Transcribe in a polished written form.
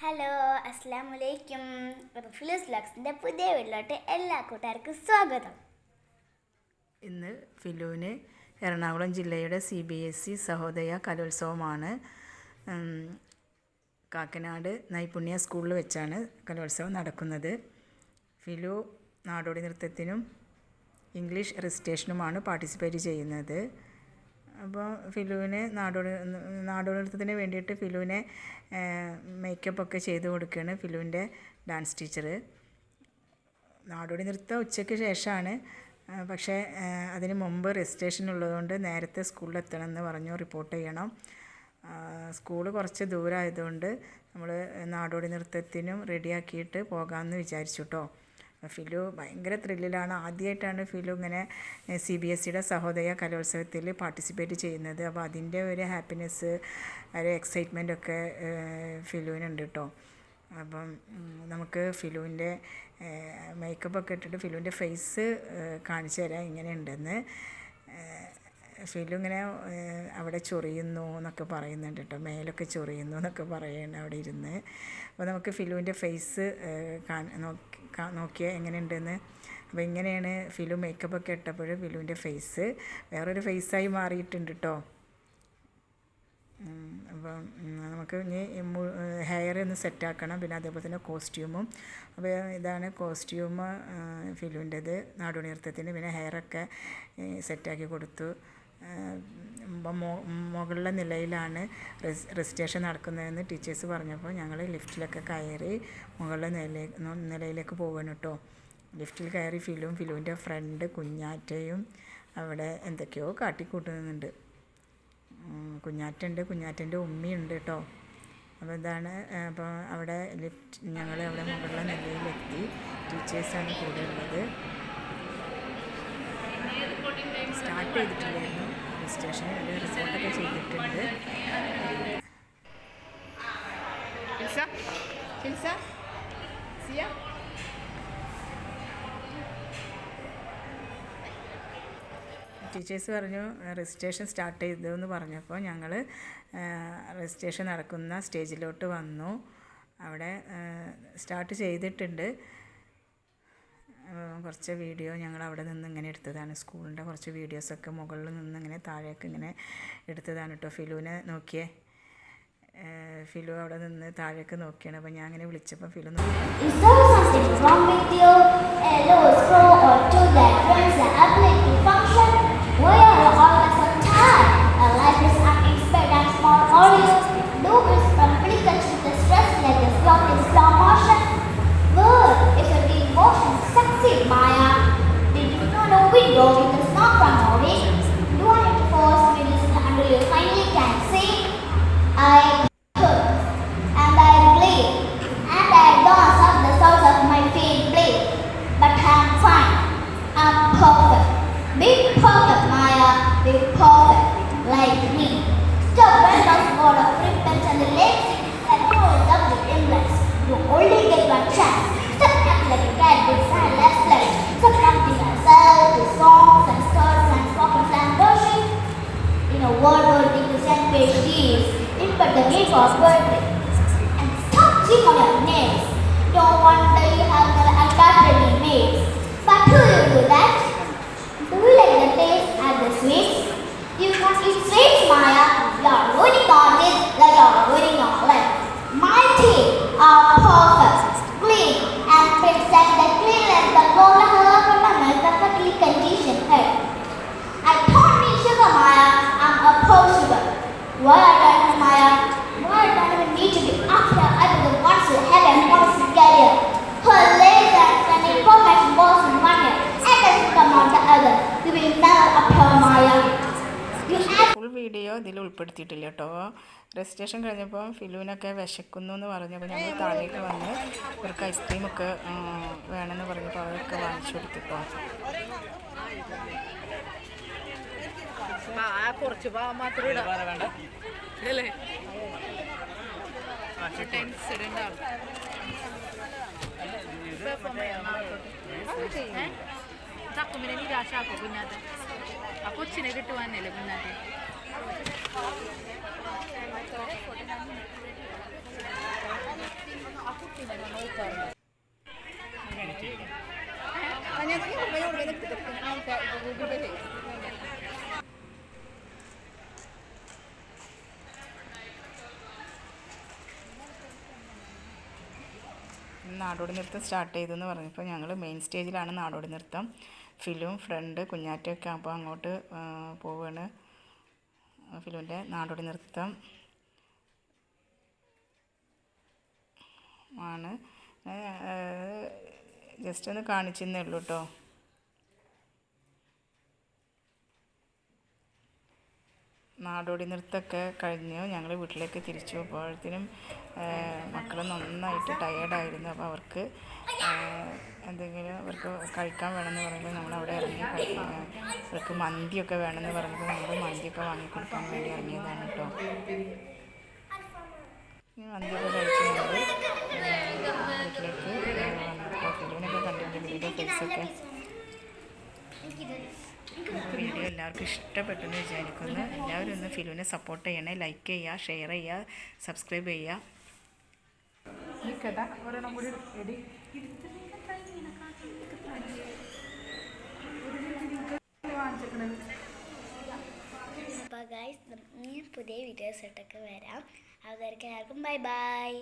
Hello, അസ്സലാമലൈക്കും. Refuse വ്ലോഗ്സിൻ്റെ പുതിയ വീട്ടിലോട്ട് എല്ലാ കൂട്ടുകാർക്കും സ്വാഗതം. ഇന്ന് ഫിലുവിന് എറണാകുളം ജില്ലയുടെ CBSE സഹോദയ കലോത്സവമാണ്. കാക്കനാട് നൈപുണ്യ സ്കൂളിൽ വെച്ചാണ് കലോത്സവം നടക്കുന്നത്. ഫിലു നാടോടി നൃത്തത്തിനും ഇംഗ്ലീഷ് റെസിറ്റേഷനുമാണ് പാർട്ടിസിപ്പേറ്റ് ചെയ്യുന്നത്. അപ്പോൾ ഫിലുവിന് നാടോടി നൃത്തത്തിന് വേണ്ടിയിട്ട് ഫിലുവിനെ മേക്കപ്പൊക്കെ ചെയ്ത് കൊടുക്കുകയാണ് ഫിലുവിൻ്റെ ഡാൻസ് ടീച്ചർ. നാടോടി നൃത്തം ഉച്ചയ്ക്ക് ശേഷമാണ്, പക്ഷേ അതിന് മുമ്പ് രജിസ്ട്രേഷൻ ഉള്ളതുകൊണ്ട് നേരത്തെ സ്കൂളിലെത്തണം എന്ന് പറഞ്ഞു, റിപ്പോർട്ട് ചെയ്യണം. സ്കൂൾ കുറച്ച് ദൂരമായതുകൊണ്ട് നമ്മൾ നാടോടി നൃത്തത്തിനും റെഡിയാക്കിയിട്ട് പോകാമെന്ന് വിചാരിച്ചു കേട്ടോ. ഫിലു ഭയങ്കര ത്രില്ലിലാണ്. ആദ്യമായിട്ടാണ് ഫിലു ഇങ്ങനെ CBSEയുടെ സഹോദയ കലോത്സവത്തിൽ പാർട്ടിസിപ്പേറ്റ് ചെയ്യുന്നത്. അപ്പോൾ അതിൻ്റെ ഒരു ഹാപ്പിനെസ്, ഒരു എക്സൈറ്റ്മെൻറ്റൊക്കെ ഫിലുവിനുണ്ട് കേട്ടോ. അപ്പം നമുക്ക് ഫിലുവിൻ്റെ മേക്കപ്പൊക്കെ ഇട്ടിട്ട് ഫിലുവിൻ്റെ ഫേസ് കാണിച്ചു തരാം എങ്ങനെയുണ്ടെന്ന്. ഫിലു ഇങ്ങനെ അവിടെ ചൊറിയുന്നു എന്നൊക്കെ പറയുന്നുണ്ട് കേട്ടോ, മേലൊക്കെ ചൊറിയുന്നു എന്നൊക്കെ പറയുന്നു അവിടെ ഇരുന്ന്. അപ്പോൾ നമുക്ക് ഫിലുവിൻ്റെ ഫേസ് നോക്കിയാൽ എങ്ങനെയുണ്ടെന്ന്. അപ്പോൾ ഇങ്ങനെയാണ് ഫിലു മേക്കപ്പൊക്കെ ഇട്ടപ്പോൾ ഫിലുവിൻ്റെ ഫേസ് വേറൊരു ഫേസായി മാറിയിട്ടുണ്ട് കേട്ടോ. അപ്പം നമുക്ക് ഇനി ഹെയർ ഒന്ന് സെറ്റാക്കണം, പിന്നെ അതേപോലെ തന്നെ കോസ്റ്റ്യൂമും. അപ്പോൾ ഇതാണ് കോസ്റ്റ്യൂം ഫിലുവിൻ്റെത് നാടോടി നൃത്തത്തിന്. പിന്നെ ഹെയറൊക്കെ സെറ്റാക്കി കൊടുത്തു. മുകളിലെ നിലയിലാണ് രജിസ്ട്രേഷൻ നടക്കുന്നതെന്ന് ടീച്ചേഴ്സ് പറഞ്ഞപ്പോൾ ഞങ്ങൾ ലിഫ്റ്റിലൊക്കെ കയറി മുകളിലെ നിലയിലേക്ക് പോകണം കേട്ടോ. ലിഫ്റ്റിൽ കയറി ഫിലുവിൻ്റെ ഫ്രണ്ട് കുഞ്ഞാറ്റയും അവിടെ എന്തൊക്കെയോ കാട്ടിക്കൂട്ടുന്നുണ്ട്. കുഞ്ഞാറ്റുണ്ട്, കുഞ്ഞാറ്റൻ്റെ ഉമ്മയുണ്ട് കേട്ടോ. അപ്പോൾ ഇതാണ്. അപ്പോൾ അവിടെ ഞങ്ങൾ അവിടെ മുകളിലെ നിലയിലെത്തി. ടീച്ചേഴ്സാണ് കൂടെ ഉള്ളത്. സ്റ്റാർട്ട് ചെയ്തിട്ടില്ലായിരുന്നു രജിസ്ട്രേഷന്, ഒരു റിപ്പോർട്ടൊക്കെ ചെയ്തിട്ടുണ്ട്. ടീച്ചേഴ്സ് പറഞ്ഞു രജിസ്ട്രേഷൻ സ്റ്റാർട്ട് ചെയ്തു എന്ന് പറഞ്ഞപ്പോൾ ഞങ്ങൾ രജിസ്ട്രേഷൻ നടക്കുന്ന സ്റ്റേജിലോട്ട് വന്നു. അവിടെ സ്റ്റാർട്ട് ചെയ്തിട്ടുണ്ട്. കുറച്ച് വീഡിയോ ഞങ്ങൾ അവിടെ നിന്ന് ഇങ്ങനെ എടുത്തതാണ്. സ്കൂളിൻ്റെ കുറച്ച് വീഡിയോസൊക്കെ മുകളിൽ നിന്ന് ഇങ്ങനെ താഴേക്ക് ഇങ്ങനെ എടുത്തതാണ് കേട്ടോ. ഫിലുവിനെ നോക്കിയേ, ഫിലു അവിടെ നിന്ന് താഴേക്ക് നോക്കിയാണ്. അപ്പോൾ ഞാൻ അങ്ങനെ വിളിച്ചപ്പോൾ ഫിലു window with a snow from Norway. Do I need to force me to listen until you finally can say I could and I believe and I dance up the sounds of my faint blade. But I'm fine. I'm perfect. Be perfect, Maya. Be perfect like me. Stop when those all of ribbons and the legs that hold up the embrace. You only get one chance. Stop acting like a cat with my left leg. Stop acting yourself with songs and stars and spoken and worship. In a world where people send PhDs, input the name for birthday. And stop chewing on your nails. Don't wonder you have never encountered any mates. But who will do that? Do you like the taste and the sweets? You can't eat sweets, Maya. You're ruining on it like you're ruining your life. My teeth are perfect, clean, and present the cleanliness that golden hair from my perfectly conditioned head. I don't need sugar, Maya. I'm a poor sugar. Why I don't, Maya? Why I don't even need to be after I was the ones who have and wants to get here. Her legs and imperfect balls in one ear, and doesn't come out the other. You will never appear, Maya. Full video ഇതിൽ ഉൾപ്പെടുത്തിയിട്ടില്ല കേട്ടോ. Registration കഴിഞ്ഞപ്പോൾ ഫിലുവിനൊക്കെ വിശക്കുന്നു എന്ന് പറഞ്ഞപ്പോൾ ഞങ്ങൾ താഴേക്ക് വന്ന് ഇവർക്ക് ഐസ്ക്രീമൊക്കെ വേണമെന്ന് പറഞ്ഞപ്പോൾ അവരൊക്കെ വാങ്ങിച്ചു കൊടുത്തിട്ടോ. കുറച്ച് മാത്രമേ വേണ്ട അല്ലേ തക്കുമിനെ നിരാശാക്കോ കുഞ്ഞാത്ത ആ കൊച്ചിനെ കിട്ടുവാന്നല്ലേ കുഞ്ഞാത്ത. ഗൂഗിൾ പേ ചെയ്യും. നാടോടി നൃത്തം സ്റ്റാർട്ട് ചെയ്തെന്ന് പറഞ്ഞപ്പോൾ ഞങ്ങൾ മെയിൻ സ്റ്റേജിലാണ് നാടോടി നൃത്തം. ഫിലും ഫ്രണ്ട് കുഞ്ഞാറ്റൊക്കെ അപ്പോൾ അങ്ങോട്ട് പോവുകയാണ്. ഫിലുവിൻ്റെ നാടോടി നൃത്തം ആണ്. ജസ്റ്റ് ഒന്ന് കാണിച്ചെന്നേ ഉള്ളൂ കേട്ടോ. നാടോടി നൃത്തമൊക്കെ കഴിഞ്ഞു ഞങ്ങൾ വീട്ടിലേക്ക് തിരിച്ചു പോയപ്പോഴത്തേനും മക്കൾ നന്നായിട്ട് ടയേർഡായിരുന്നു. അപ്പോൾ അവർക്ക് എന്തെങ്കിലും അവർക്ക് കഴിക്കാൻ വേണമെന്ന് പറയുമ്പോൾ നമ്മളവിടെ ഇറങ്ങി അവർക്ക് മന്തിയൊക്കെ വേണമെന്ന് പറയുമ്പോൾ നമ്മൾ മന്തിയൊക്കെ വാങ്ങിക്കൊടുക്കാൻ വേണ്ടി ഇറങ്ങിയതാണ് കേട്ടോ. മന്തിയൊക്കെ കഴിച്ച് നമ്മൾ വീട്ടിലേക്ക് വന്നപ്പോൾ ഫിലിമിനൊക്കെ കണ്ടിട്ട് വീഡിയോ ഫേസൊക്കെ വീഡിയോ എല്ലാവർക്കും ഇഷ്ടപ്പെട്ടെന്ന് വിചാരിക്കുന്നു. എല്ലാവരും ഒന്ന് ഫിലിമിനെ സപ്പോർട്ട് ചെയ്യണേ. ലൈക്ക് ചെയ്യുക, ഷെയർ ചെയ്യുക, സബ്സ്ക്രൈബ് ചെയ്യുക. അപ്പോൾ ഗൈസ് പുതിയ വീഡിയോസ് ആയിട്ടൊക്കെ വരാം. അതുവരെയ്ക്കും എല്ലാവർക്കും ബൈ ബൈ.